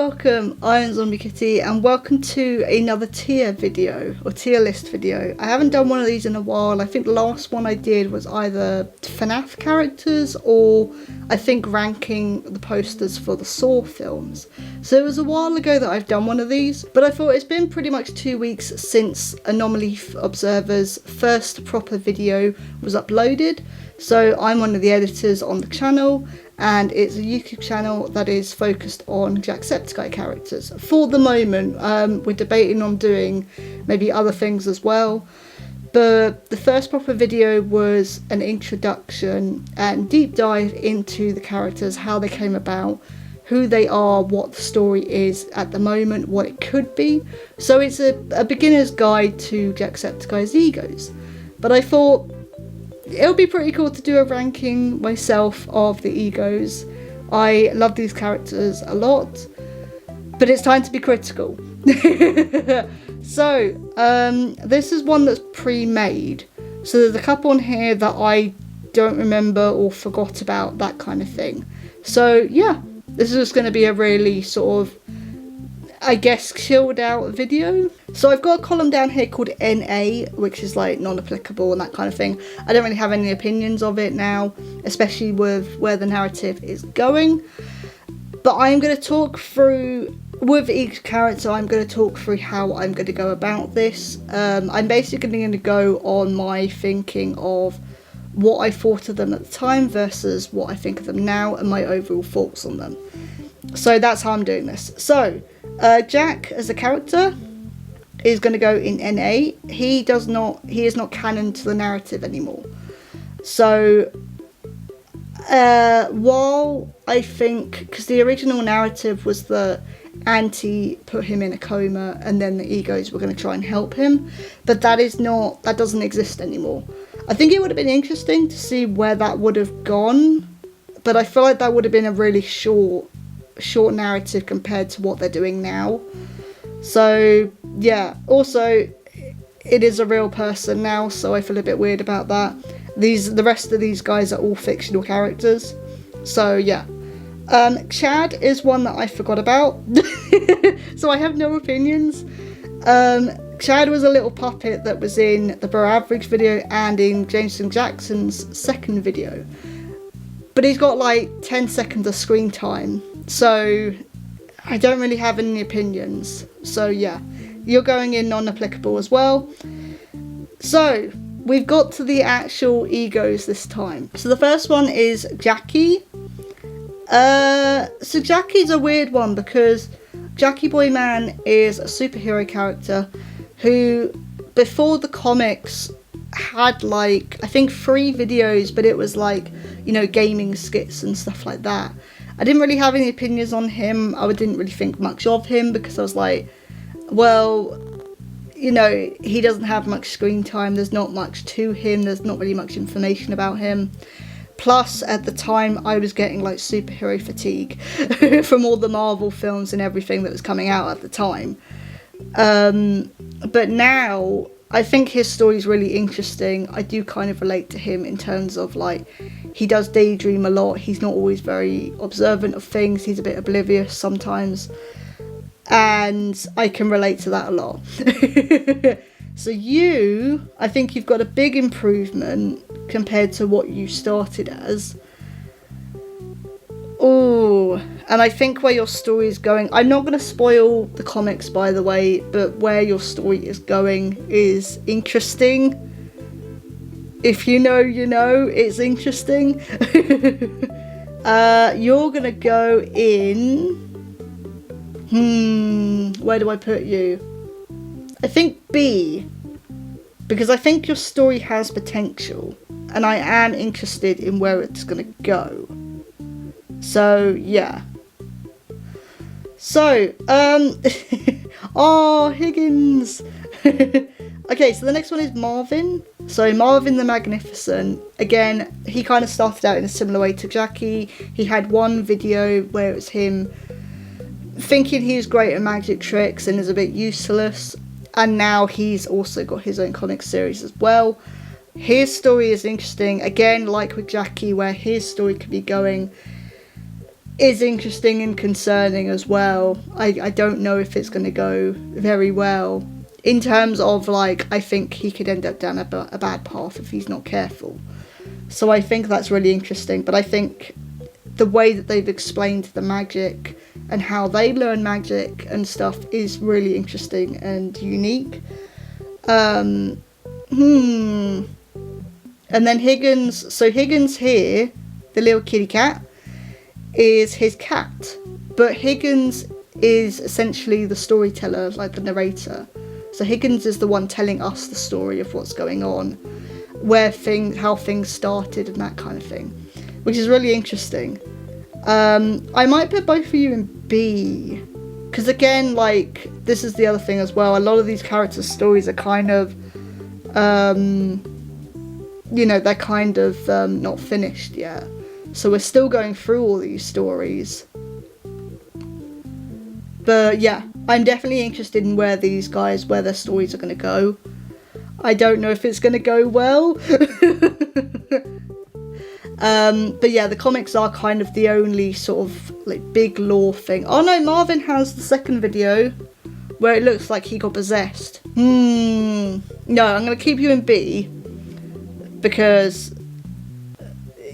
welcome, I'm Zombie Kitty, and welcome to another tier video, or tier list video. I haven't done one of these in a while. I think the last one I did was either FNAF characters, or I think ranking the posters for the Saw films. So it was a while ago that I've done one of these, but I thought it's been pretty much 2 weeks since Anomaly Observers' first proper video was uploaded. So I'm one of the editors on the channel, and it's a YouTube channel that is focused on Jacksepticeye characters. For the moment, we're debating on doing maybe other things as well, but the first proper video was an introduction and deep dive into the characters, how they came about, who they are, what the story is at the moment, what it could be. So it's a beginner's guide to Jacksepticeye's egos. But I thought it'll be pretty cool to do a ranking myself of the egos. I love these characters a lot, but it's time to be critical. So, this is one that's pre-made. So there's a couple on here that I don't remember or forgot about, that kind of thing. So yeah, this is just going to be a really sort of, I guess, chilled out video. So I've got a column down here called NA, which is like non-applicable and that kind of thing. I don't really have any opinions of it now, especially with where the narrative is going. But I'm going to talk through, with each character, I'm going to talk through how I'm going to go about this. I'm basically going to go on my thinking of what I thought of them at the time versus what I think of them now, and my overall thoughts on them. So that's how I'm doing this. So Jack as a character is going to go in NA. He is not canon to the narrative anymore. So while I think, because the original narrative was that Anti put him in a coma and then the egos were going to try and help him, but that doesn't exist anymore. I think it would have been interesting to see where that would have gone, but I feel like that would have been a really short narrative compared to what they're doing now. So yeah, also it is a real person now, so I feel a bit weird about that. The rest of these guys are all fictional characters, so yeah. Chad is one that I forgot about, so I have no opinions. Chad was a little puppet that was in the Bro Average video and in Jameson Jackson's second video, but he's got like 10 seconds of screen time, so I don't really have any opinions. So yeah, you're going in non-applicable as well. So we've got to the actual egos this time. So the first one is Jackie. So Jackie's a weird one because Jackie Boy Man is a superhero character who, before the comics, had like, I think 3 videos, but it was like, you know, gaming skits and stuff like that. I didn't really have any opinions on him. I didn't really think much of him because I was like, well, you know, he doesn't have much screen time. There's not much to him. There's not really much information about him. Plus, at the time, I was getting like superhero fatigue from all the Marvel films and everything that was coming out at the time. But now, I think his story is really interesting. I do kind of relate to him in terms of like, he does daydream a lot. He's not always very observant of things. He's a bit oblivious sometimes. And I can relate to that a lot. So I think you've got a big improvement compared to what you started as. Oh, and I think where your story is going, I'm not going to spoil the comics, by the way, but where your story is going is interesting. If you know, you know, it's interesting. You're going to go in, where do I put you? I think B, because I think your story has potential, and I am interested in where it's going to go. So, yeah. So, oh, Higgins! Okay, so the next one is Marvin. So, Marvin the Magnificent. Again, he kind of started out in a similar way to Jackie. He had one video where it was him thinking he was great at magic tricks and is a bit useless. And now he's also got his own comic series as well. His story is interesting, again, like with Jackie, where his story could be going is interesting and concerning as well. I don't know if it's going to go very well in terms of, like, I think he could end up down a bad path if he's not careful. So I think that's really interesting. But I think the way that they've explained the magic and how they learn magic and stuff is really interesting and unique. And then Higgins, so Higgins here, the little kitty cat, is his cat. But Higgins is essentially the storyteller, like the narrator. So Higgins is the one telling us the story of what's going on, how things started and that kind of thing, which is really interesting. I might put both of you in B, because again, like, this is the other thing as well. A lot of these characters' stories are kind of, you know, they're kind of not finished yet. So we're still going through all these stories. But yeah, I'm definitely interested in where their stories are going to go. I don't know if it's going to go well. But yeah, the comics are kind of the only sort of like big lore thing. Oh no, Marvin has the second video where it looks like he got possessed. No, I'm going to keep you in B. Because,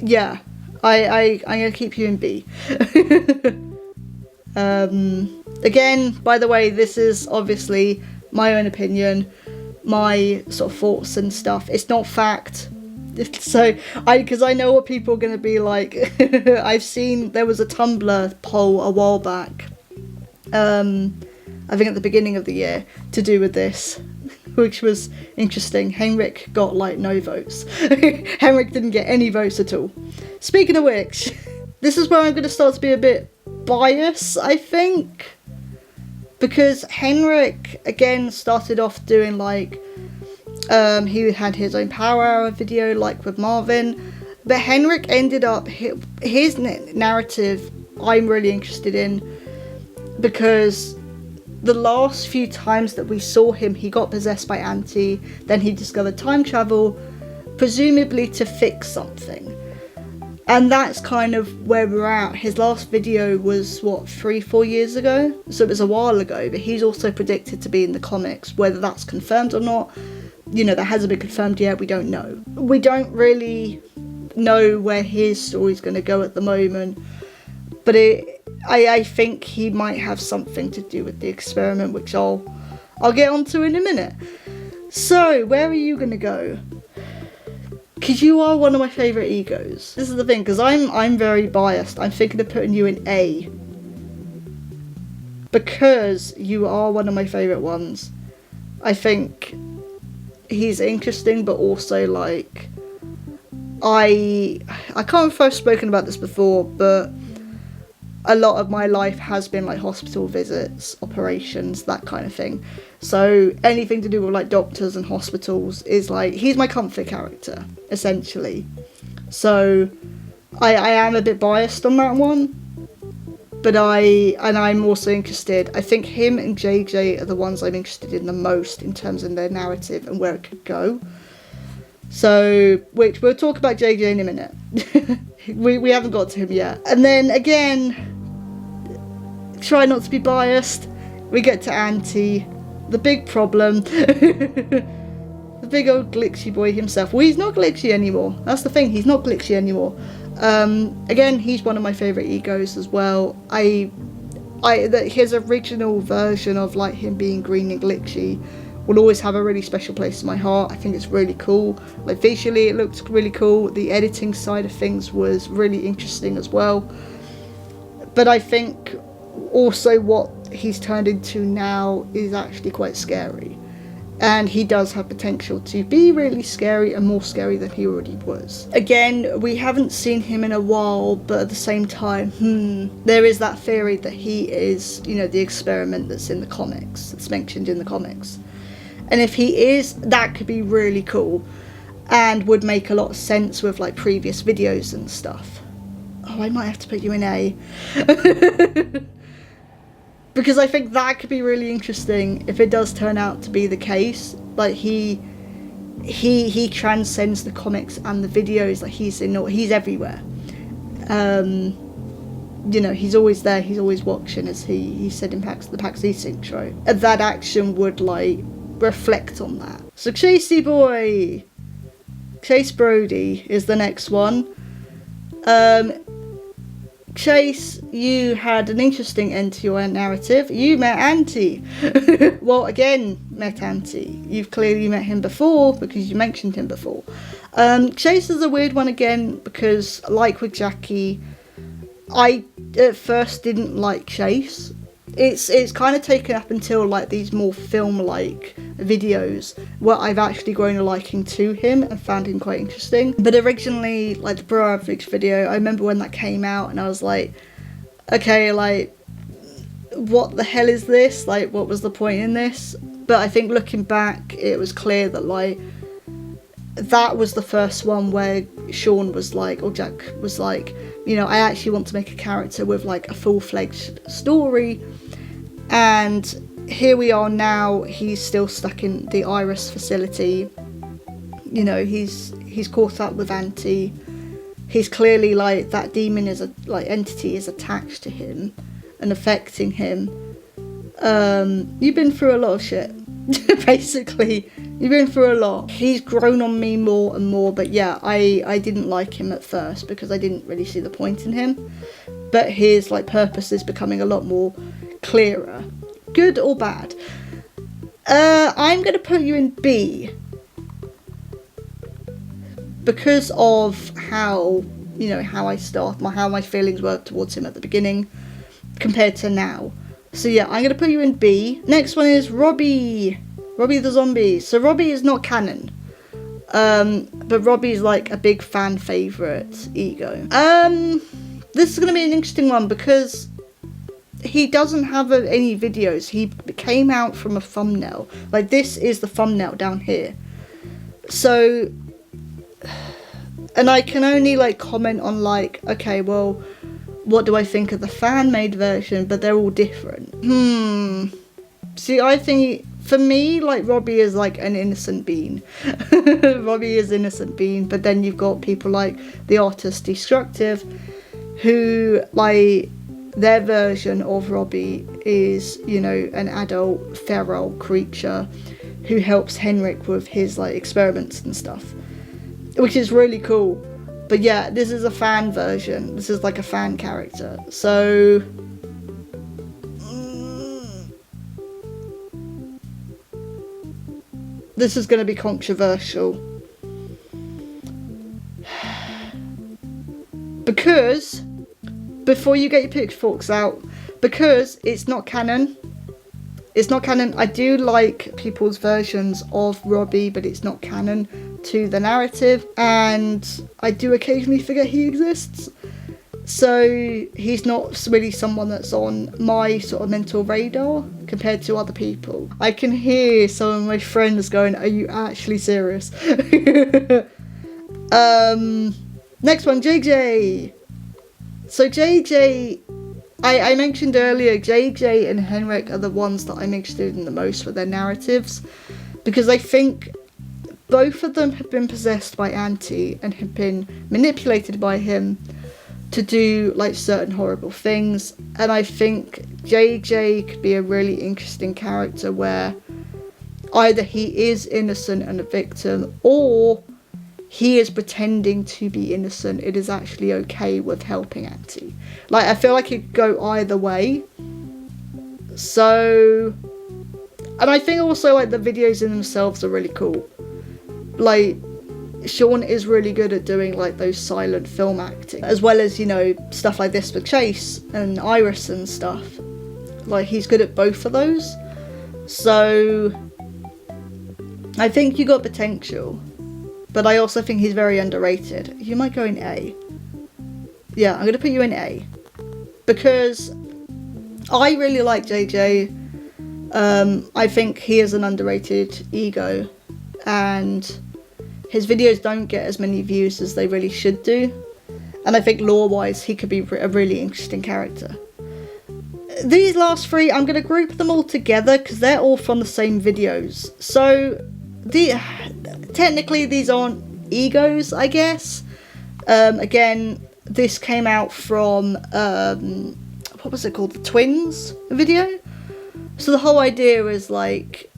yeah, I'm going to keep you in B. Again, by the way, this is obviously my own opinion, my sort of thoughts and stuff. It's not fact. So, because I know what people are going to be like. I've seen, there was a Tumblr poll a while back, I think at the beginning of the year, to do with this, which was interesting. Henrik got like no votes. Henrik didn't get any votes at all. Speaking of which, this is where I'm going to start to be a bit biased, I think. Because Henrik, again, started off doing like, he had his own Power Hour video, like with Marvin. But Henrik ended up, his narrative I'm really interested in. Because the last few times that we saw him, he got possessed by Anti. Then he discovered time travel, presumably to fix something. And that's kind of where we're at. His last video was, what, 3-4 years ago? So it was a while ago, but he's also predicted to be in the comics. Whether that's confirmed or not, you know, that hasn't been confirmed yet, we don't know. We don't really know where his story's going to go at the moment. But I think he might have something to do with the experiment, which I'll get onto in a minute. So, where are you going to go? Because you are one of my favourite egos. This is the thing, because I'm very biased. I'm thinking of putting you in A. Because you are one of my favourite ones. I think he's interesting, but also, like, I can't remember if I've spoken about this before, but a lot of my life has been, like, hospital visits, operations, that kind of thing. So anything to do with, like, doctors and hospitals is, like, he's my comfort character, essentially. So I am a bit biased on that one. But I'm also interested. I think him and JJ are the ones I'm interested in the most in terms of their narrative and where it could go. So, which we'll talk about JJ in a minute. we haven't got to him yet. And then again, try not to be biased. We get to Anti, the big problem. The big old glitchy boy himself. Well, he's not glitchy anymore. That's the thing. He's not glitchy anymore. Again, he's one of my favourite egos as well. His original version of, like, him being green and glitchy will always have a really special place in my heart. I think it's really cool. Like, visually, it looks really cool. The editing side of things was really interesting as well. But I think also what he's turned into now is actually quite scary. And he does have potential to be really scary and more scary than he already was. Again, we haven't seen him in a while, but at the same time, there is that theory that he is, you know, the experiment that's in the comics, that's mentioned in the comics. And if he is, that could be really cool and would make a lot of sense with, like, previous videos and stuff. Oh, I might have to put you in A. Because I think that could be really interesting if it does turn out to be the case. Like, he transcends the comics and the videos. Like, he's everywhere. you know, he's always there, he's always watching, as he said in the PAX East intro. And that action would, like, reflect on that. So Chasebrody is the next one. Chase, you had an interesting end to your narrative. You met Anti. Well, again, met Anti. You've clearly met him before, because you mentioned him before. Chase is a weird one again, because, like with Jackie, I at first didn't like Chase. It's kind of taken up until, like, these more film-like videos where I've actually grown a liking to him and found him quite interesting. But originally, like, the BlueSky video, I remember when that came out and I was like, okay, like, what the hell is this? Like, what was the point in this? But I think looking back, it was clear that, like, that was the first one where Sean was like, or Jack was like, you know, I actually want to make a character with, like, a full-fledged story. And here we are now. He's still stuck in the Iris facility. You know, he's caught up with Anti. He's clearly, like, that demon is entity is attached to him and affecting him. You've been through a lot of shit. Basically, you've been through a lot. He's grown on me more and more, but yeah, I didn't like him at first because I didn't really see the point in him. But his, like, purpose is becoming a lot more clearer. Good or bad? I'm going to put you in B. Because of how, you know, how my feelings were towards him at the beginning compared to now. So yeah, I'm going to put you in B. Next one is Robbie the zombie. So Robbie is not canon. But Robbie's, like, a big fan favourite ego. This is going to be an interesting one because he doesn't have any videos. He came out from a thumbnail. Like, this is the thumbnail down here. So, and I can only, like, comment on, like, okay, well, what do I think of the fan-made version? But they're all different. See, I think, for me, like, Robbie is, like, an innocent bean. Robbie is innocent bean. But then you've got people like the artist Destructive, who, like, their version of Robbie is, you know, an adult feral creature who helps Henrik with his, like, experiments and stuff, which is really cool. But yeah, this is a fan version. This is, like, a fan character. So this is going to be controversial. Because, before you get your pitchforks out, because it's not canon. It's not canon. I do like people's versions of Robbie, but it's not canon to the narrative. And I do occasionally forget he exists. So he's not really someone that's on my sort of mental radar compared to other people. I can hear some of my friends going, are you actually serious? Next one, JJ. So JJ, I mentioned earlier, JJ and Henrik are the ones that I'm interested in the most for their narratives, because I think both of them have been possessed by Anti and have been manipulated by him to do, like, certain horrible things. And I think JJ could be a really interesting character where either he is innocent and a victim, or he is pretending to be innocent. It is actually okay with helping Anti. Like, I feel like it could go either way. So, and I think also, like, the videos in themselves are really cool. Like, Sean is really good at doing, like, those silent film acting, as well as, you know, stuff like this with Chase and Iris and stuff. Like, he's good at both of those. So I think you got potential, but I also think he's very underrated. You might go in A. Yeah, I'm gonna put you in A because I really like JJ. I think he is an underrated ego, and his videos don't get as many views as they really should do. And I think lore-wise, he could be a really interesting character. These last three, I'm going to group them all together because they're all from the same videos. So, technically these aren't egos, I guess. Again, this came out from, what was it called? The Twins video. So the whole idea is like,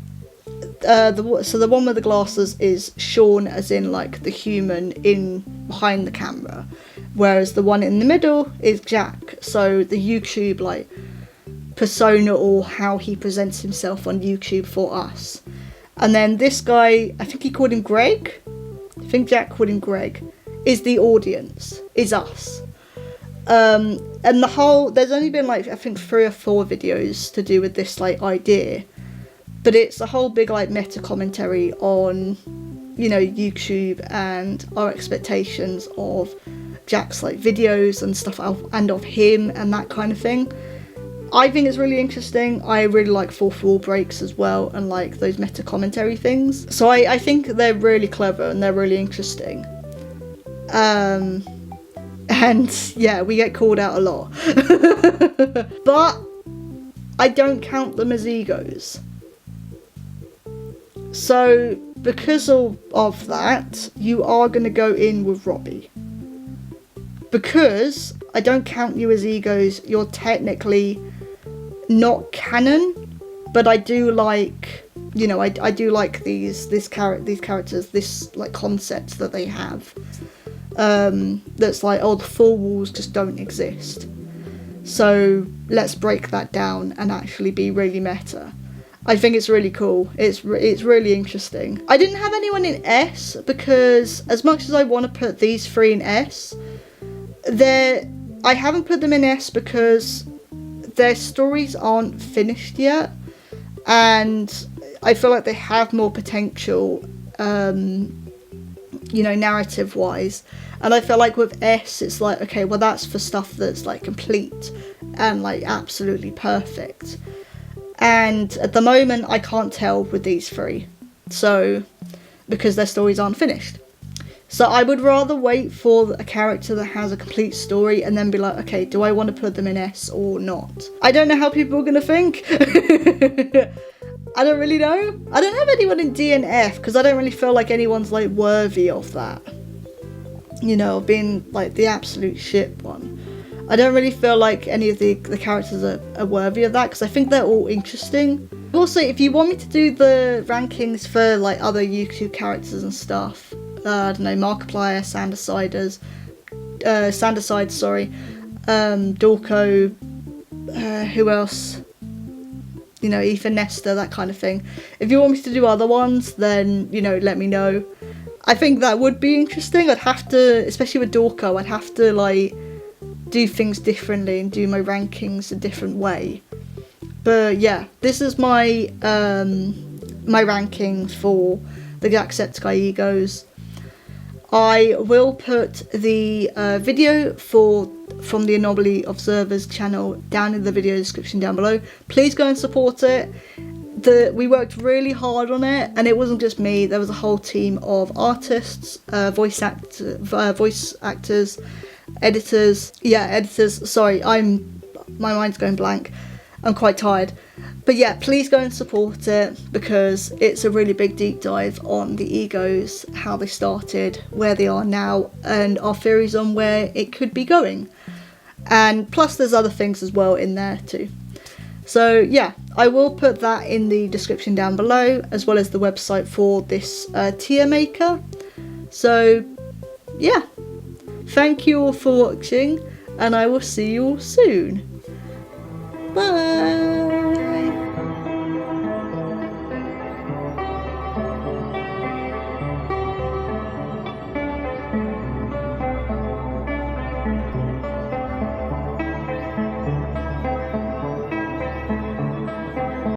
the one with the glasses is Sean, as in like the human in behind the camera, whereas the one in the middle is Jack, so the YouTube like persona, or how he presents himself on YouTube for us. And then this guy, I think he called him Greg, I think Jack called him Greg, is the audience, is us. And the whole, there's only been like I think 3 or 4 videos to do with this like idea, but it's a whole big like meta commentary on, you know, YouTube and our expectations of Jack's like videos and stuff, and of him and that kind of thing. I think it's really interesting. I really like fourth wall breaks as well, and like those meta commentary things. So I think they're really clever and they're really interesting. And yeah, we get called out a lot. But I don't count them as egos. So because of that, you are going to go in with Robbie. Because I don't count you as egos, you're technically not canon, but I do like, you know, I do like these characters, this like concept that they have. That's like, oh, the 4 walls just don't exist. So let's break that down and actually be really meta. I think it's really cool. It's really interesting. I didn't have anyone in S because as much as I want to put these 3 in S, I haven't put them in S because their stories aren't finished yet, and I feel like they have more potential, you know, narrative wise. And I feel like with S, it's like, okay, well, that's for stuff that's like complete and like absolutely perfect. And at the moment, I can't tell with these 3, so because their stories aren't finished. So I would rather wait for a character that has a complete story and then be like, okay, do I want to put them in S or not? I don't know how people are going to think. I don't really know. I don't have anyone in D and F because I don't really feel like anyone's like worthy of that. You know, being like the absolute shit one. I don't really feel like any of the characters are worthy of that because I think they're all interesting. Also, if you want me to do the rankings for like other YouTube characters and stuff, I don't know, Markiplier, Sandersides, sorry, Dorko, who else? You know, Ethan Nestor, that kind of thing. If you want me to do other ones, then, you know, let me know. I think that would be interesting. I'd have to, especially with Dorko, I'd have to like do things differently and do my rankings a different way. But yeah, this is my my rankings for the Jacksepticeye egos. I will put the video from the Anomaly Observers channel down in the video description down below. Please go and support it. We worked really hard on it, and it wasn't just me. There was a whole team of artists, voice actors, editors. Yeah, editors. Sorry, my mind's going blank. I'm quite tired. But yeah, please go and support it because it's a really big deep dive on the egos, how they started, where they are now, and our theories on where it could be going. And plus there's other things as well in there too. So yeah, I will put that in the description down below, as well as the website for this tier maker. So yeah, thank you all for watching, and I will see you all soon. Bye!